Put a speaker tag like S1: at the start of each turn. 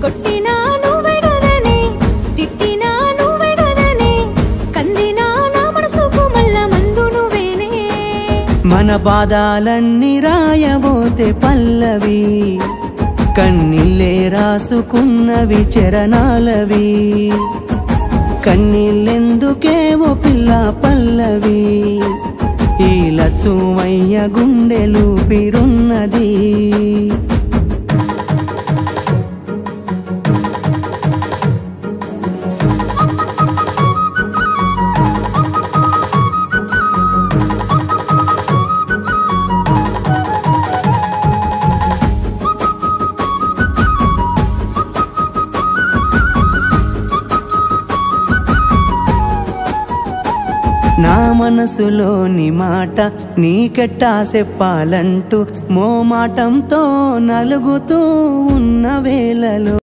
S1: కొట్టినా నువ్వే గదనే తిట్టినా నువ్వే గదనే కందినా నా మనసుకు మళ్ళా మందు నువ్వేనే
S2: మన బాధలన్నీ రాయబోతే పల్లవి కన్నీళ్ళే రాసుకున్నవి చరణాలవి కన్నీళ్ళెందుకేవో పిల్ల పల్లవి ఈ లచ్చుమయ్య గుండెలు పిరున్నది నా మనసులోని మాట నీకెట్టా చెప్పాలంటూ మోమాటంతో నలుగుతూ ఉన్న వేళలో